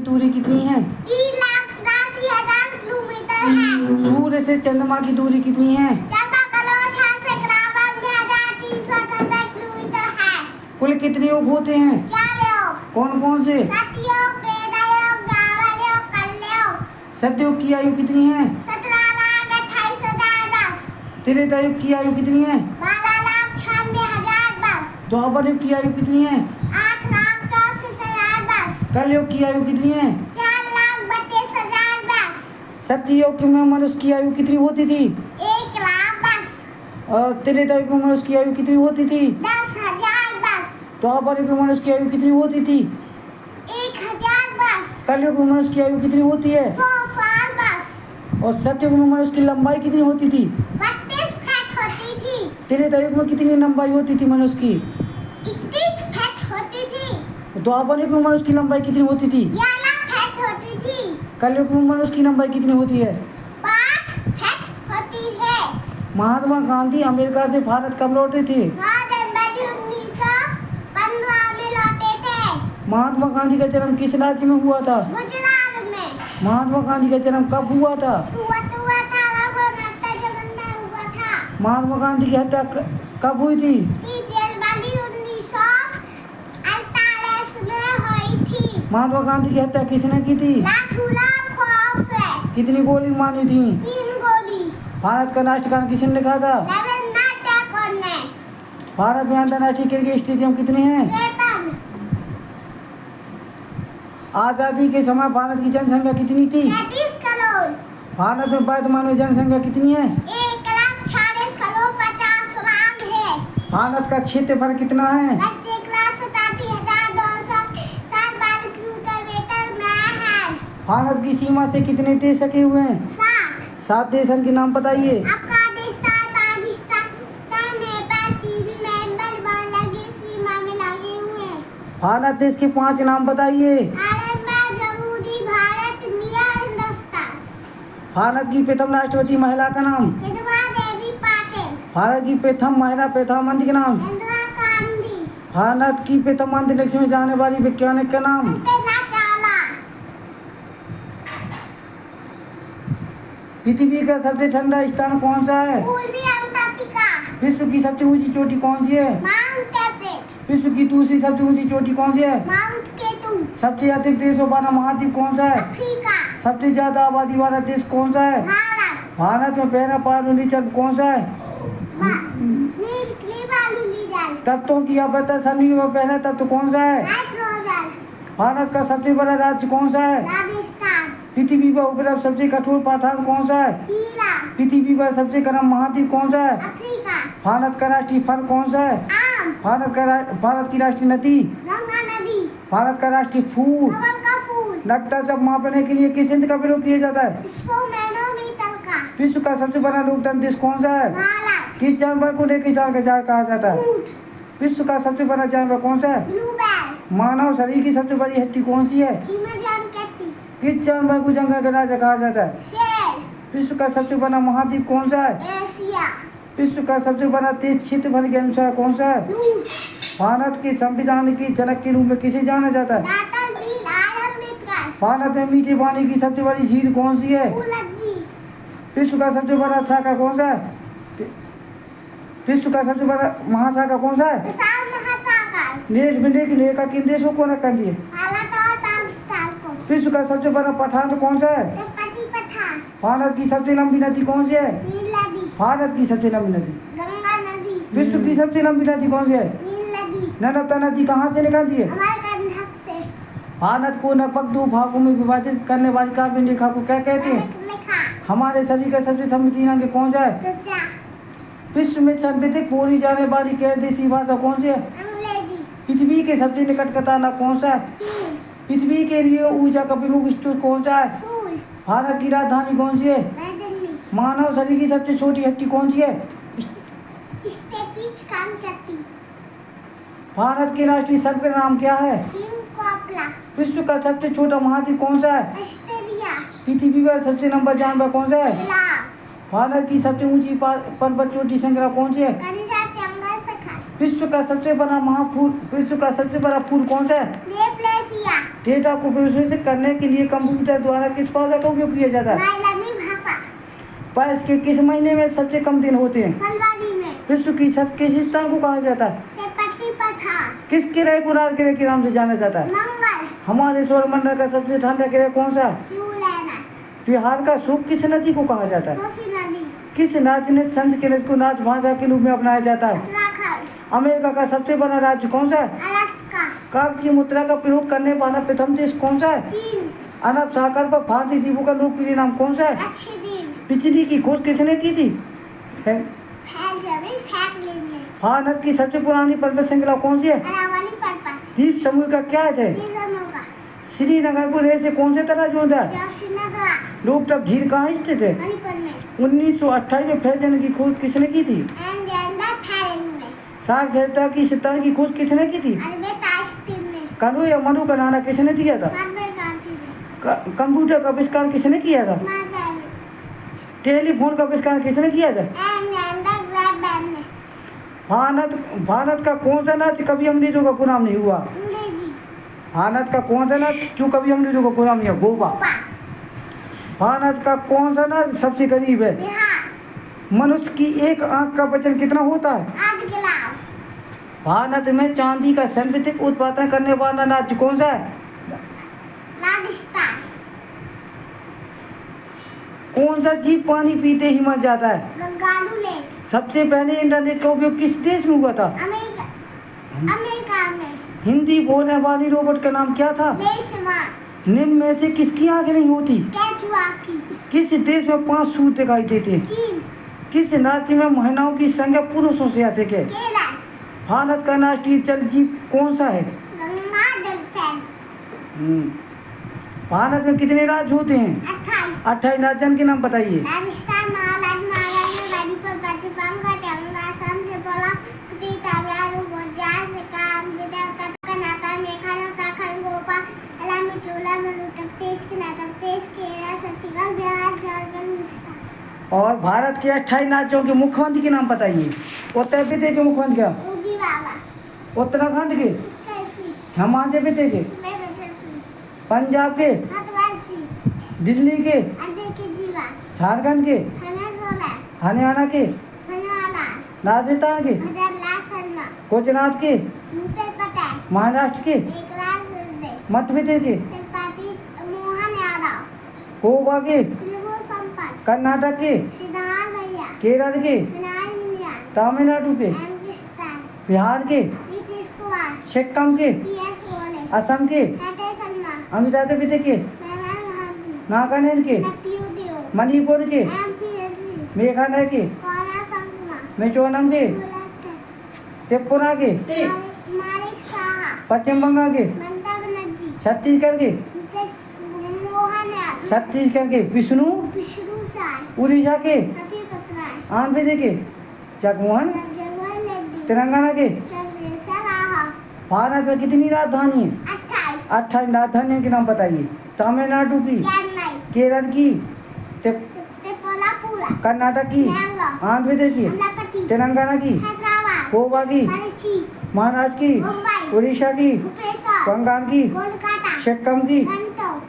दूरी कितनी है? 3,83,000 किलोमीटर है। सूर्य से चंद्रमा की दूरी कितनी है? 14,96,373 किलोमीटर है। कुल कितने योग होते हैं? 4 योग। कौन कौन से? सतयोग, त्रेतायोग, द्वापर योग, कलयुग। सतयुग की आयु कितनी है? 17,28,000 वर्ष। त्रेता युग की आयु कितनी है? 12,96,000 वर्ष। द्वापर युग की आयु कितनी है? 8,64,000 वर्ष। कलयुग की आयु कितनी है? 4,32,000 वर्ष। सतयुग में मनुष्य की आयु कितनी होती थी? 1,00,000 वर्ष। और त्रेता युग में मनुष्य की आयु कितनी होती थी? 10,000 वर्ष। द्वापर युग में मनुष्य की आयु कितनी होती थी? 1,000 वर्ष। कलयुग में मनुष्य की आयु कितनी होती है? 100 साल वर्ष। और सतयुग में मनुष्य की लंबाई कितनी होती थी? 32 फीट होती थी। त्रेता युग में कितनी लंबाई होती थी मनुष्य की? 31 फीट होती थी। द्वापर युग में मनुष्य की लंबाई कितनी होती थी? 11 फीट होती थी। कलयुग में मनुष्य की लंबाई कितनी होती है? 5 फीट होती है। महात्मा गांधी अमेरिका से भारत कब लौटे थे? 9 जनवरी 1915 में लौटे थे। महात्मा गांधी का जन्म किस राज्य में हुआ था? गुजरात में। महात्मा गांधी का जन्म कब हुआ था? हुआ 1869 में हुआ था। महात्मा गांधी की हत्या कब हुई थी? 30 जनवरी 1948 में हुई थी। महात्मा गांधी की हत्या किसने की थी? लाठूराम खोर से। कितनी गोली मारी थी? 3 गोली। भारत का राष्ट्रगान किसने लिखा था? रविन्द्रनाथ टैगोर ने। भारत में अंतर्राष्ट्रीय क्रिकेट स्टेडियम कितने हैं? 53। आजादी के समय भारत की जनसंख्या कितनी थी? 33 करोड़। भारत में वर्तमान में जनसंख्या कितनी है? 1,46,50,00,000 है। भारत का क्षेत्रफल कितना है? 1,37,260 वर्ग किलोमीटर में है। भारत की सीमा से कितने देश सटे हुए हैं? 7। 7 देशों के नाम बताइए। अफगानिस्तान, पाकिस्तान, नेपाल, चीन, म्यांमार, बांग्लादेश सीमा में लगे हुए हैं। भारत देश के 5 नाम बताइए। भारत में जमहूरी भारत, मियां हिंदुस्तान। भारत की प्रथम राष्ट्रपति महिला का नाम? विधवा देवी पाटिल। भारत की प्रथम महिला प्रधानमंत्री का नाम? इंदिरा गांधी। भारत की प्रथम अंतरिक्ष में जाने वाली वैज्ञानिक का नाम? कल्पना चावला। पृथ्वी का सबसे ठंडा स्थान कौन सा है? पूर्वी अंटार्कटिका। विश्व की सबसे ऊंची चोटी कौन सी है? Mount Everest. विश्व की दूसरी सबसे ऊंची चोटी कौन सी है? माउंट केटू। सबसे अधिक देशों वाला महाद्वीप कौन सा है? अफ्रीका। सबसे ज्यादा आबादी वाला देश कौन सा है? भारत। भारत में पहला पारदर्शी चंद्र कौन सा है? नीली वालुली जल। तत्वों की आवृत्ति सरणी में पहला तत्व कौन सा है? नाइट्रोजन। भारत का सबसे बड़ा राज्य कौन सा है? राजस्थान। पृथ्वी पर उपलब्ध सबसे कठोर पदार्थ कौन सा है? हीरा। पृथ्वी पर सबसे गर्म महाद्वीप कौन सा है? अफ्रीका। भारत का राष्ट्रीय फल कौन सा है? आम। भारत की राष्ट्रीय नदी? गंगा नदी। भारत का राष्ट्रीय फूल? कमल का फूल। रक्तचाप मापने के लिए किस यंत्र का प्रयोग किया जाता है? स्पोमेनोमीटर का। विश्व का सबसे बड़ा लोकतंत्र देश कौन सा है? भारत। किस जानवर को लेकर कहा जाता है? ऊंट। विश्व का सबसे बड़ा जानवर कौन सा है? ब्लूबेल। मानव शरीर की सबसे बड़ी हड्डी कौन सी है? हिमालयन कैटी। किस जानवर को जंगल का राजा कहा जाता है? शेर। विश्व का सबसे बड़ा महाद्वीप कौन सा है? एशिया। विश्व का सबसे बड़ा देश क्षेत्रफल के अनुसार कौन सा है? रूस। भारत के संविधान के जनक के रूप में किसे जाना जाता है? Doctor B R Ambedkar. Bharat में मीठे पानी की सबसे बड़ी झील कौन सी है? उलझी। विश्व का सबसे बड़ा शाखा कौन सा है? विश्व का सबसे बड़ा महाशाखा कौन सा है? विशाल महासागर। देश विदेश लेखा किन देशों को अलग कर दिए? भारत और पाकिस्तान को। विश्व का सबसे बड़ा पठार कौन सा है? तिब्बती पठार। भारत की सबसे लंबी नदी कौन सी है? नील नदी। भारत की सबसे लंबी नदी। गंगा नदी। विश्व की सबसे लंबी नदी कौन सी है? नील नदी। नर्मदा नदी कहाँ से निकलती है? हमारे कंधक से। भारत को लगभग 2 भागों में विभाजित करने वाली काव्य रेखा को क्या कहते हैं? लिखा। हमारे शरीर का सबसे संवेदनशील अंग कौन सा है? त्वचा। विश्व में सर्वाधिक बोली जाने वाली देशी भाषा कौन सी है? अंग्रेजी। पृथ्वी के सबसे निकट का तारा कौन सा है? सूर्य। पृथ्वी के लिए ऊर्जा का प्रमुख स्रोत कौन सा है? सूर्य। भारत की राजधानी कौन सी है? नई दिल्ली। मानव शरीर की सबसे छोटी हड्डी कौन सी है? स्टेपिच काम करती। भारत के राष्ट्रीय सर्प नाम क्या है? किंग कॉपला। विश्व का सबसे छोटा महाद्वीप कौन सा है? ऑस्ट्रेलिया। पृथ्वी पर सबसे लंबा जानवर कौन सा है? गुलाब। भारत की सबसे ऊंची पर्वत चोटी श्रृंखला कौन सी है? गंजा जंगल सखर। विश्व का सबसे बड़ा फूल कौन सा है? लेप्लेसिया। डेटा को विश्लेषित करने के लिए कंप्यूटर द्वारा किस भाषा का उपयोग किया जाता है? मालवी भाषा। वर्ष के किस महीने में सबसे कम दिन होते हैं? फरवरी में। विश्व की छत किस स्थान को कहा जाता है? पट्टी पठार। किस ग्रह को लाल ग्रह के नाम से जाना जाता है? मंगल। हमारे सौरमंडल का सबसे ठंडा ग्रह कौन सा है? यूरेनस। बिहार का सूप किस नदी को कहा जाता है? कोसी नदी। किस नाच ने संस्कृत को नाच भाषा के रूप में अपनाया जाता है? उत्तराखंड। अमेरिका का सबसे बड़ा राज्य कौन सा है? अलास्का। कागजी मुद्रा का प्रयोग करने वाला प्रथम देश कौन सा है? चीन। अरब सागर पर भारतीय द्वीपों का लोकप्रिय नाम कौन सा है? लक्षद्वीप। बिजली की खोज किसने की थी? फैल जमीन फेंक लेंगे। भारत की सबसे पुरानी पर्वत श्रृंखला कौन सी है? अरावली पर्वत। द्वीप समूह का क्या है? होगा। श्रीनगर को रेल से कौन से तरह जोड़ा है? जोशीनगर। लोकटक झील कहाँ स्थित है? मणिपुर में। 1928 में फैशन की खोज किसने की थी? थाईलैंड में। साग सहिता की सितार की खोज किसने की थी? अल्बर्ट आइंस्टीन ने। कनु या मनु का नारा किसने दिया था? महात्मा गांधी ने। कंप्यूटर का आविष्कार किसने किया था? महात्मा ने। टेलीफोन का आविष्कार किसने किया था? ग्रैब ने। भारत का कौन सा नाच कभी अंग्रेजों का गुलाम नहीं हुआ? अंग्रेजी। भारत का कौन सा नाच जो कभी अंग्रेजों का गुलाम नहीं हुआ? गोवा। भारत का कौन सा नाच सबसे करीब है? बिहार। मनुष्य की एक आंख का वजन कितना होता है? 8 गिलास। भारत में चांदी का सर्वाधिक उत्पादन करने वाला राज्य कौन सा है? राजस्थान। कौन सा जीव पानी पीते ही मर जाता है? गंगालू लेक। सबसे पहले इंटरनेट का उपयोग किस देश में हुआ था? अमेरिका में। हिंदी बोलने वाली रोबोट का नाम क्या था? लेशमा। निम्न में से किसकी आंखें नहीं होती? केचुआ की। किस देश में 5 सूर दिखाई देते हैं? चीन। किस राज्य में महिलाओं की संख्या पुरुषों से अधिक है? केरल। भारत का राष्ट्रीय जल जीव कौन सा है? गंगा डॉल्फिन। भारत में कितने राज्य होते हैं? 28। 28 राज्यों के नाम बताइए। राजस्थान, नागालैंड, मणिपुर, पश्चिम बंगाल, त्रिपुरा, असम, त्रिपुरा, तमिलनाडु, गुजरात, सिक्किम, विदर्भ, कर्नाटक, मेघालय, उत्तराखंड, गोवा, असम, मिजोरम, उत्तर प्रदेश, केरल, छत्तीसगढ़, बिहार, झारखंड, उड़ीसा। और भारत के 28 राज्यों के मुख्यमंत्री के नाम बताइए। उत्तर प्रदेश के मुख्यमंत्री क्या? योगी बाबा। उत्तराखंड के? कैसी? हिमाचल प्रदेश के? मैं बदलती। पंजाब के? आदिवासी। दिल्ली के? अंडे के जीवा। झारखंड के? हरियाणा के? हलवाला। राजस्थान के? भजनलाल शर्मा। गुजरात के? भूपेश पटेल। महाराष्ट्र के? एकनाथ शिंदे। मध्य प्रदेश के? त्रिपाठी मोहन यादव। गोवा के? विभू संपत। कर्नाटक के? सिद्धार्थ भैया। केरल के? विनायक मिनिया। तमिलनाडु के? एम कृष्णा। बिहार के? नीतीश कुमार। सिक्किम के? पीएस गोले। असम के? नटे शर्मा। अमिताभ प्रदेश के? मेहमान गांधी। नागालैंड के? नपीयू देव। मणिपुर के? एमपीएससी। मेघालय के? कौरा संगमा। मिजोरम के? त्रिपुरा के? मालिक शाह। पश्चिम बंगाल के? ममता बनर्जी। छत्तीसगढ़ के? मोहन यादव। छत्तीसगढ़ के? विष्णु? विष्णु साय। उड़ीसा के? रवि पटनायक। आंध्र प्रदेश के? जगमोहन? जगमोहन रेड्डी। तेलंगाना के? चंद्रशेखर राहा। भारत में कितनी राजधानी है? 28। 28 राजधानियों के नाम बताइए। तमिलनाडु की? चेन्नई। केरल की? त्रिपुरा। कर्नाटक की? बैंगलोर। आंध्र प्रदेश की? अमरावती। तेलंगाना की? हैदराबाद। गोवा की? कराची। महाराष्ट्र की? मुंबई। उड़ीसा की? भुवनेश्वर। बंगाल की? कोलकाता। सिक्किम की? टोरंटो।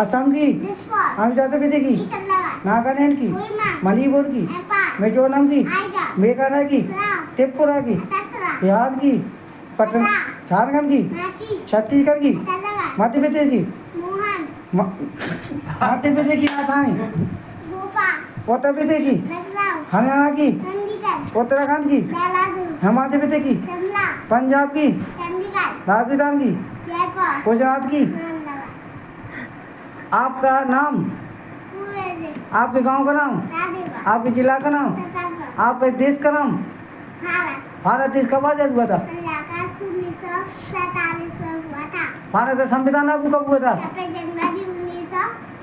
असम की? दिसपुर। आंध्र प्रदेश की? इटानगर। नागालैंड की? कोहिमा। मणिपुर की? नेपाल। मिजोरम की? आइजल। मेघालय की? असम। त्रिपुरा की? अततरा। बिहार की? पटना? झारखंड की? रांची। छत्तीसगढ़ की? इटानगर। मध्य प्रदेश की? मोहन। मध्य प्रदेश की राजधानी? भोपाल। उत्तर प्रदेश की? लखनऊ। हरियाणा की? चंडीगढ़। उत्तराखंड की? देहरादून। हिमाचल प्रदेश की? शिमला। पंजाब की? चंडीगढ़। राजस्थान की? जयपुर। गुजरात की? अहमदाबाद। आपका नाम? पूरे आपके गांव का नाम? राधेवा। आपके जिला का नाम? सरकार। आपके देश का नाम? भारत। भारत देश कब आजाद हुआ था? 1947 में हुआ था। भारत का संविधान लागू कब हुआ था? 26 जनवरी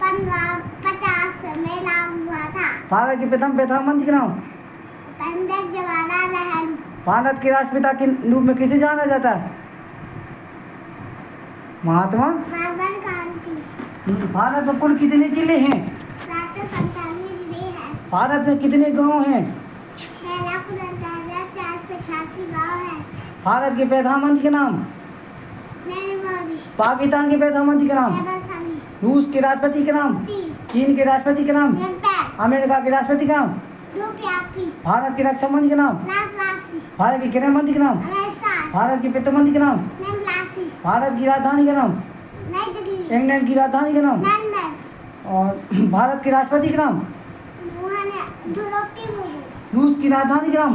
1950 में लागू हुआ था। भारत के प्रथम प्रधानमंत्री का नाम? पंडित जवाहरलाल नेहरू। भारत के राष्ट्रपिता के रूप में किसे जाना जाता है? महात्मा गांधी। भारत में कुल कितने जिले हैं? 797 जिले हैं। भारत में कितने गांव हैं? 6,49,488 गाँव हैं। भारत के प्रधानमंत्री के नाम? नरेंद्र मोदी। पाकिस्तान के प्रधानमंत्री का नाम, एबरसली रूस के राष्ट्रपति का नाम, टी चीन के राष्ट्रपति का नाम, एम्पायर अमेरिका के राष्ट्रपति का नाम, डुपियापी भारत के रक्षा मंत्री का नाम, लासलासी भारत के गृह मंत्री का नाम, अमेसा भारत के वित्त मंत्री का नाम, नेमलासी भारत की राजधानी का नाम, नई दिल्ली इंग्लैंड की राजधानी का नाम लंदन और भारत के राष्ट्रपति का नाम, वुहान द्रौपदी मुर्मू रूस की राजधानी का नाम,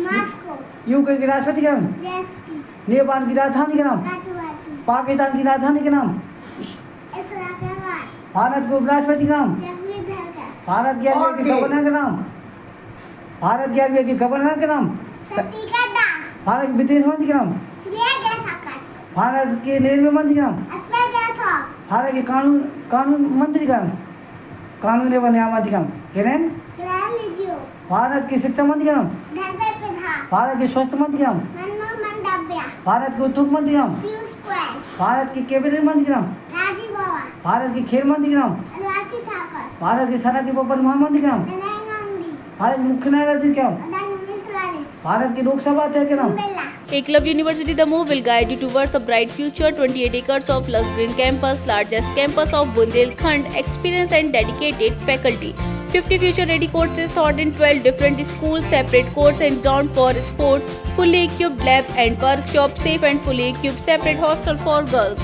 मॉस्को यूक्रेन के राष्ट्रपति का नाम, रेस्की नेपाल की राजधानी का नाम, काठमांडू पाकिस्तान की राजधानी का नाम, इस्लामाबाद भारत के उपराष्ट्रपति का नाम, जगदीधरगढ़ भारत के आरबीआई के गवर्नर का नाम, भारत के आरबीआई के गवर्नर का नाम, सतीका दास भारत के विदेश मंत्री का नाम, श्रेया जयशंकर भारत के रेलवे मंत्री का नाम, अस्पर गैथॉप भारत के कानून मंत्री का नाम, कानून एवं न्याय मंत्री का नाम, किरण किरण रिजिजू भारत के शिक्षा मंत्री का नाम, धर्मेंद्र प्रधान भारत के स्वास्थ्य मंत्री का नाम, मनमोहन मंडाविया भारत के उद्योग मंत्री का नाम, पीयूष गोयल भारत के कैबिनेट मंत्री का नाम, राजीव गौबा भारत के खेल मंत्री का नाम, अनुराग ठाकुर भारत के सड़क के परिवहन मंत्री का नाम, नरेंद्र गांधी भारत के मुख्य न्यायाधीश का नाम, अदन मिश्रा भारत की लोकसभा अध्यक्ष का नाम। Birla Eklavya University The Move will guide you towards a bright future. 28 acres of lush green campus, largest campus of Bundelkhand, experienced and dedicated faculty. 50 future-ready courses taught in 12 different schools, separate courts and ground for sport, fully equipped lab and workshop, safe and fully equipped separate hostel for girls.